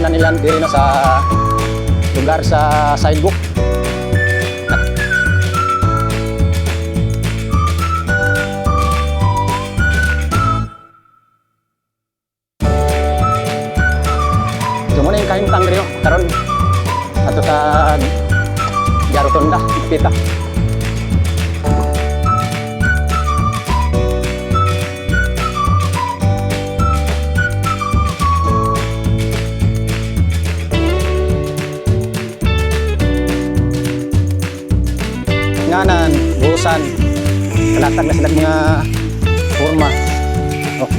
na nila diri no sa lugar sa sidewalk. So muna yung kahimtang diri no karon ato sa Garotonda, Pita. Nganan, buhusan, kalatag na sila mga forma. Oh,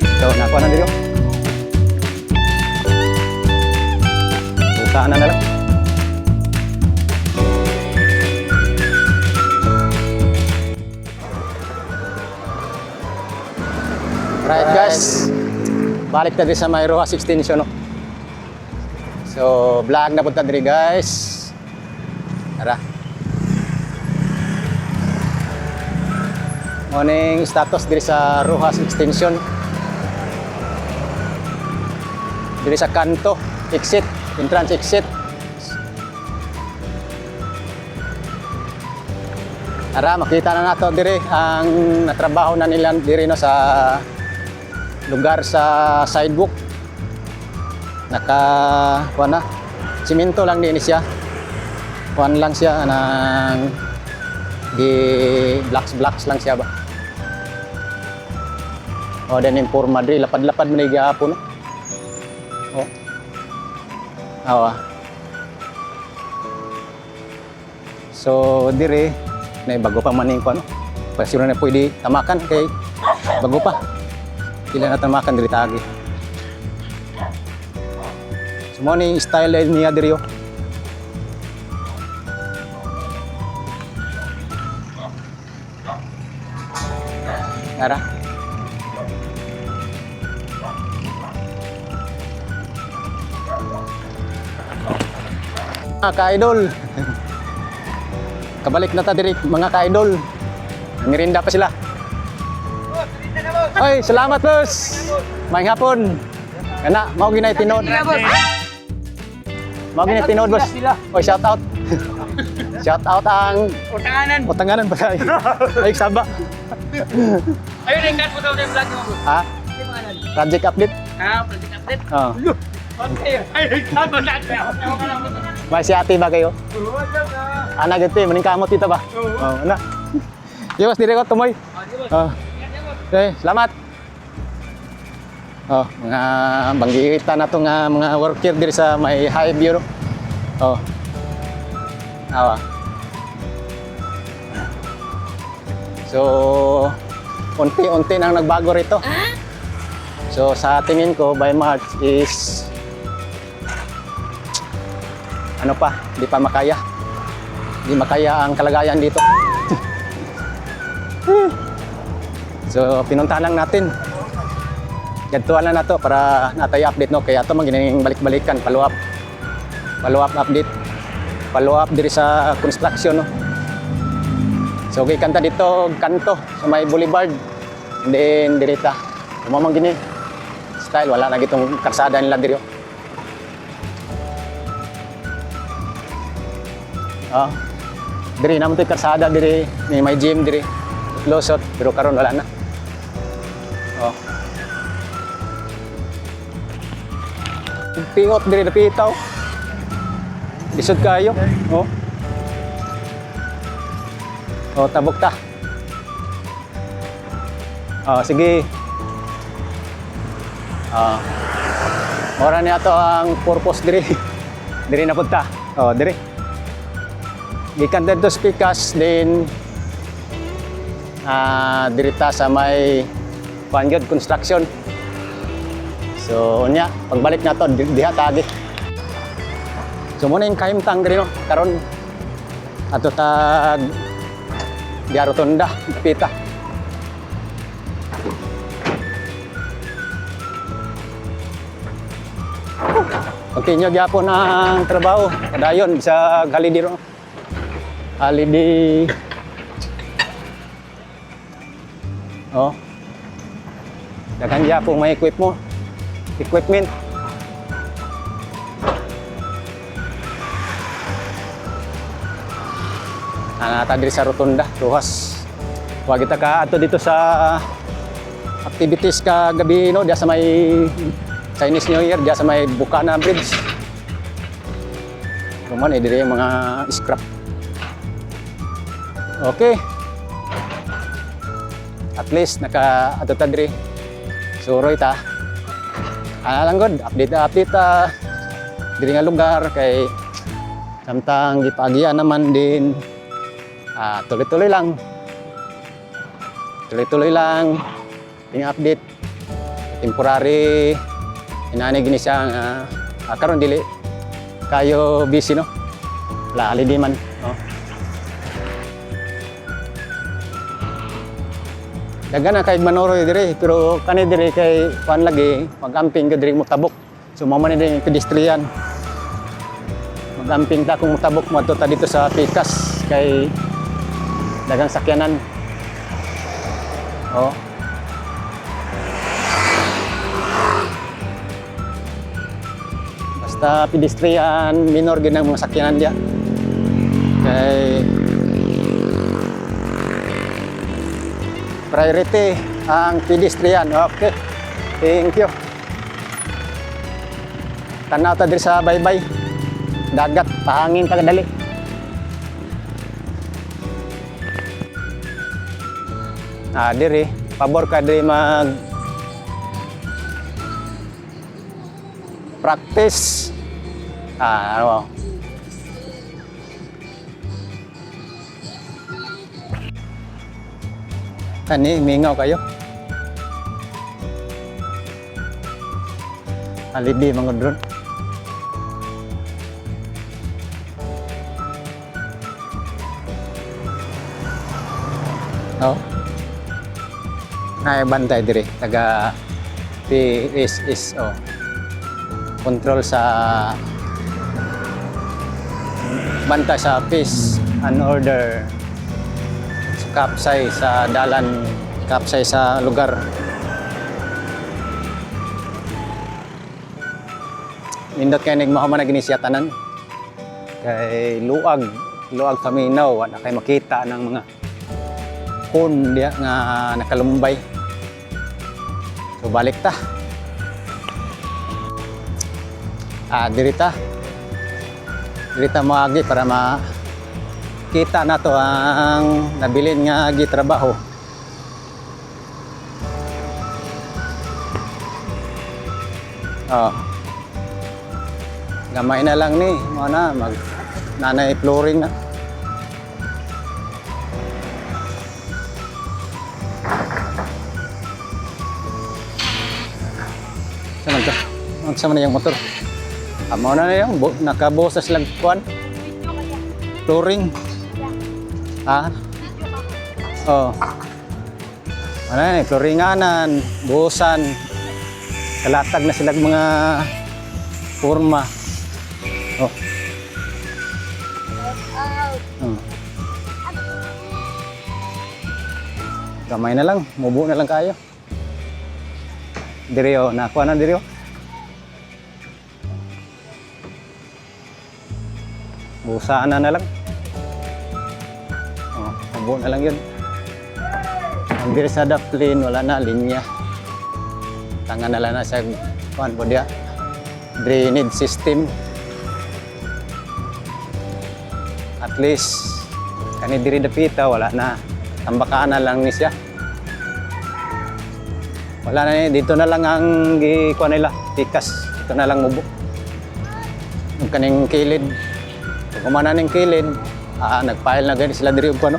so nakuha na dito. Buhusan na lang. Right guys, balik na din sa may Rojas Extension. No? So, vlog na punta diri guys. Tara. Morning status diri sa Rojas Extension. Diri sa kanto, exit, entrance exit. Tara, makita na nato diri ang natrabaho na nila diri no sa lugar sa sidewalk. Kuha na, simento lang din siya. Kuhan lang siya ng di blocks lang siya ba. O then in for Madrid, lapad-lapad mo na igahapon. O. Awa. So, dire, na bago pa maning ko, ano? Pasiro na pwede tamakan kay bago pa. Kailan na tamakan diri tagi. So, mo ni style niya diri yo. Tara. Mga ka-idol. Kabalik na ta diri mga ka-idol. Mirinda pa sila. Oy, salamat boss. Maayong hapon. Kana, mao ginay tinod. Mao ginay tinod boss. Oy, shout out. Shout out ang utanganan pa tayo. Ay, saba. Ayun, ikat mo daw yung vlog mo. Ha? Project update? Project update? Oo. Okay. Ayun, ikat mo na. May si ate ba kayo? Ana gante, maning kamot dito ba? Oo, ana. Yos, dire ko tumoy. Oo. Okay, salamat. Oh, mga banggita na to nga mga worker diri sa may high view. Oh. Awa. So, unti-unti nang nagbago rito. So, sa tingin ko, by March is ano pa, di pa makaya. Di makaya ang kalagayan dito. So, pinuntahan lang natin. Gantuan lang na to para natay update no. Kaya ito magining balik-balikan, follow up. Follow up update. Follow up diri sa construction no. So, okay, kanta dito, kanto sa may boulevard. And then, dirita. Umamang gini. Style, wala na gitong karsada nila diri. Diri naman ito karsada diri, may gym diri. Losot, pero karon wala na. Oh. Pingot diri napitaw. Isod kayo. Oh. Oh, tabok ta. Oh, sige. Ora niya to ang purpose diri. Diri na punta. Oh, diri. Gikan dito speakers din dirita sa may Pangyod Construction. So, unya, pagbalik na to, diha tagi. So, muna yung kahimtang diri no. Karon ato tag Garotonda, Pita. Continue gyapon ang trabaho. Kadayon sa holiday ro. Holiday. Oh. Dagan gyapon may equipment. Nata diri sa rotunda, Rojas. Wa kita ka ato dito sa activities ka gabi no, diya sa may Chinese New Year, diya sa may Bukana Bridge. Kuman diri yung mga scrap. Okay. At least naka ato ta diri. Suroy ta. Lang good, update diri nga lugar kay samtang gipagya naman din. Tuloy-tuloy lang. Tuloy-tuloy lang. Yung update. Temporary. Inani gini siya karon dili kayo busy no. Lali di man. No? Dagan na kay manoroy dire pero kani dire kay pan lagi magamping ka dire mo tabok. So mao man din pedestrian. Magamping ta kung mutabok mo ta dito sa Pikas kay dagang sakyanan. Oh. Basta pedestrian minor gid ang mga sakyanan diya. Kay priority ang pedestrian. Okay. Thank you. Tanaw ta diri sa baybay. Dagat, pahangin ka kadali. Diri, pabor ka diri mag practice. Ano? Kani, mingaw kayo. Alibi mga drone. Oh. Bantay dire taga PSSO. Control sa bantay sa peace and order. Kapsay sa dalan, kapsay sa lugar. Nindot kay nagmahuman na ginisyatanan. Kay luag paminaw, wala kay makita ng mga kun dia nga nakalumbay. So balik ta. Dirita maagi para makita na to ang nabilin nga agi trabaho. Gamay na lang ni, mana mag nanay flooring na. Saan ka? Saan na yung motor? Amo na yung nakabosas lang kuan. Flooring. Oh. Ano na, flooringanan, buhusan. Kalatag na silang mga forma. Oh. Gamay na lang, mubo na lang kayo. Diryo, nakuha na diryo. Busaan na lang. Oh, mubo na lang yun. Ang diri sa daplin, wala na, linya. Tangan na lang na sa kuhan po diya. Drainage system. At least, kani diri dapita, wala na. Tambakaan na lang ni siya. Wala na dito na lang ang gikuha nila, Pikas. Ito na lang mubo. Yung kaning kilid. Kung kumana ng kilid, nagpile na ganyan sila diri ko ano.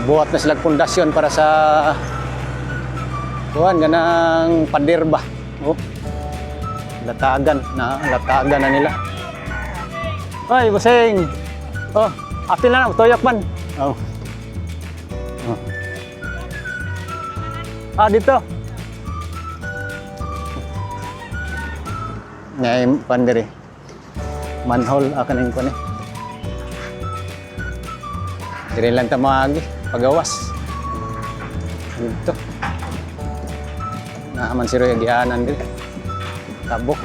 Buhat na sila pundasyon para sa kuhan ganang pader ba. Oh. Latagan na nila. Hoy, busing. Oh, apil na lang, toyok man. Oh. Dito. Ngayon, pandiri. Manhole, akan yung kunin. Diri lang tamagi, pagawas. Dito. Naaman si Roy, agianan diri. Tabok.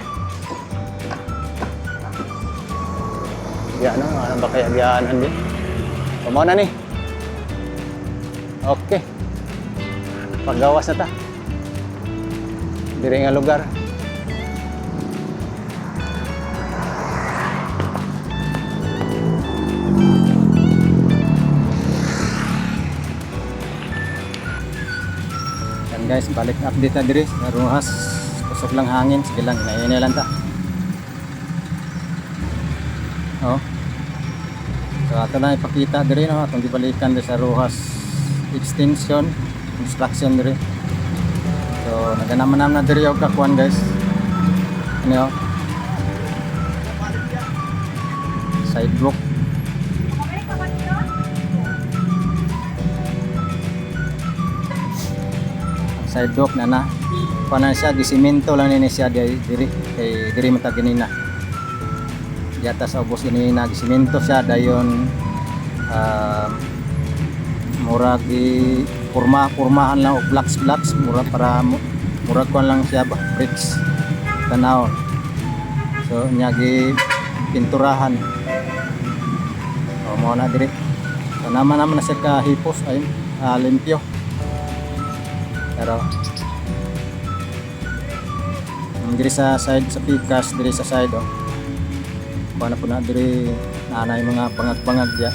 Yan ano ba kaya giyaanan din? Kumaw na ni. Okay. Paggawas na ta. Diri nga lugar. Yan guys, balik update na diri sa Rojas. Kusog lang hangin, sige lang, inainay lang ta. Oh. So ato na ipakita diri no atong gibalikan diri sa Rojas extension construction diri. So naganaman na diri og kakuan guys. Ano yo? Sidewalk. Sidewalk na kuan siya gisemento lang ni siya diri kay diri mata ganina. Yata sa ubos ini nagsimento siya dayon murag i kurmahan lang og blocks murag para murag kuan lang siya ba bricks tanaw. So nya gi pinturahan mo na diri. So naman na siya ka hipos ay limpyo. Pero diri sa side sa pikas diri sa side na po na diri nanay mga pangag-pangag dia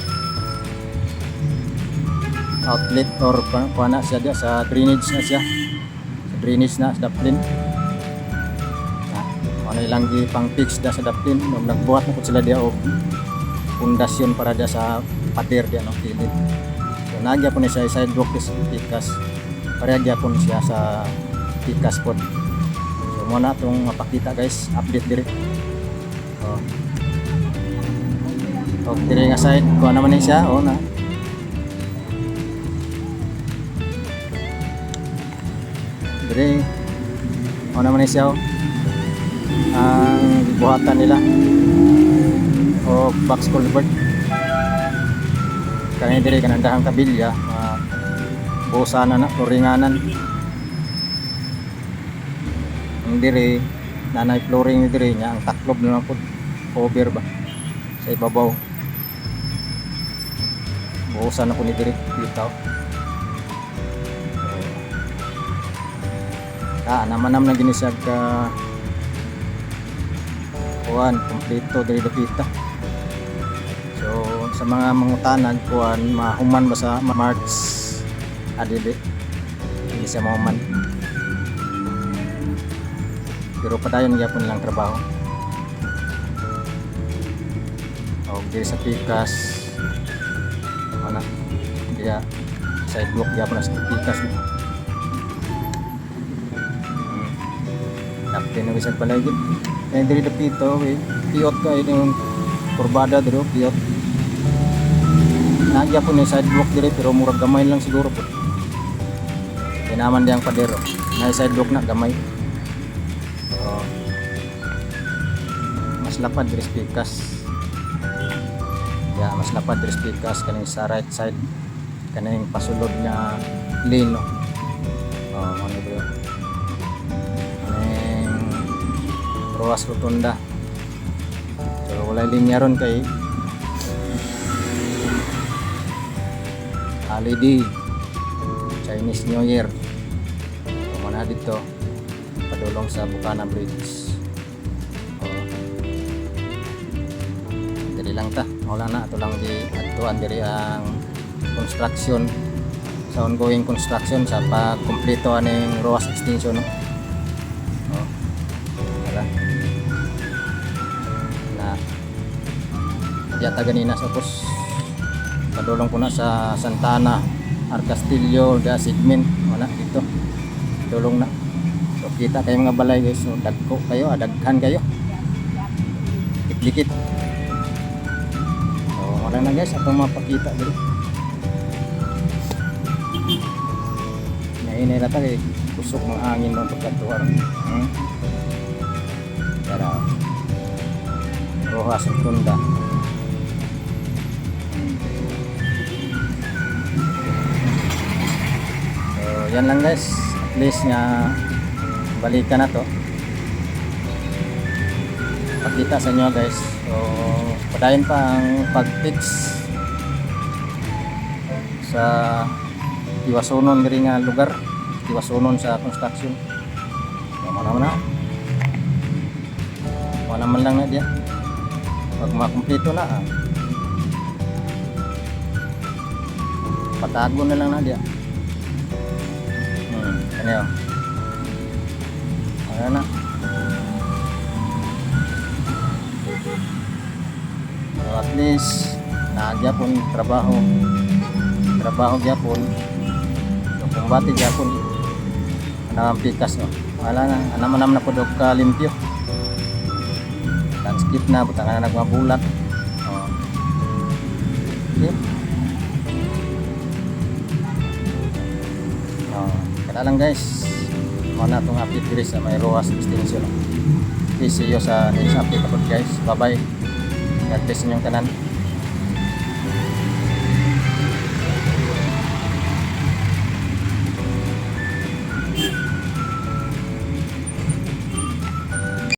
outlet or kuana siya dia sa drainage na siya sa drainage na sa daplin na ano ilang gi pang fix da sa daplin nung nagbuhat na po sila dia og pundasyon para dia sa pader dia no kilid. So nagya po ni siya sidewalk is pikas pareha gyapon siya sa pikas pod. So mo na tong mapakita guys, update diri. So diri nga side ko naman ni siya na diri naman ni siya ang buhatan nila o box culvert kani diri kanandahang kabilya busanan na floringanan ang diri nanay flooring ni diri nya ang taklob na lang po cover ba sa ibabaw. Buhusan ako ni diri bitaw. Naman na gini siya ka kuan kompleto diri dapita. So sa mga mangutanan kuan mahuman ba sa March adili. Hindi siya mahuman. Pero padayon gyapon lang trabaho. O diri sa pikas na dia sidewalk dia pernah pikas tapi na bisag palagi kaya diri dapito piot ka ini kurbada diri piot nagya po ni sidewalk diri pero murag gamay lang siguro po kinaman diyang padero na sidewalk na gamay. Mas lapad diri pikas. Ya, mas lapad diri pikas kaning sa right side kaning pasulod nga lane no. Ano bro? Kaning Rojas Rotunda. So wala linya ron kay holiday Chinese New Year. So mana dito padulong sa Bukana Bridge. Lang ta wala na ato lang di adtuan diri ang construction sa ongoing construction sa pagkumpleto aning Rojas extension no. Wala na yata ganina sa pos padulong ko na sa Santana Arcastillo da segment wala dito tulong na. So kita kayo mga balay guys, so dagko kayo adaghan kayo dikit. Wala na guys, atong mapakita dito. Nainay na kay kusok ng hangin ng pagkatuwar. Pero Rojas Rotunda. So yan lang guys, at least nga balikan na to. pakita sa inyo guys. So padayon pa ang pag-fix sa Iwasunon diri nga lugar, Iwasunon sa construction. So mana naman lang na diya. Pag makumpleto na patago na lang na diya. Ano na. So at least nagyapon trabaho gyapon. So kung bati gyapon ang pikas no. Wala na anam na pud og limpyo. Skip na butang na nagmabulat. Okay. Kaya lang guys, muna itong update diri sa may ROAS extension. Okay, see you sa next update guys. Bye bye. God bless inyong tanan.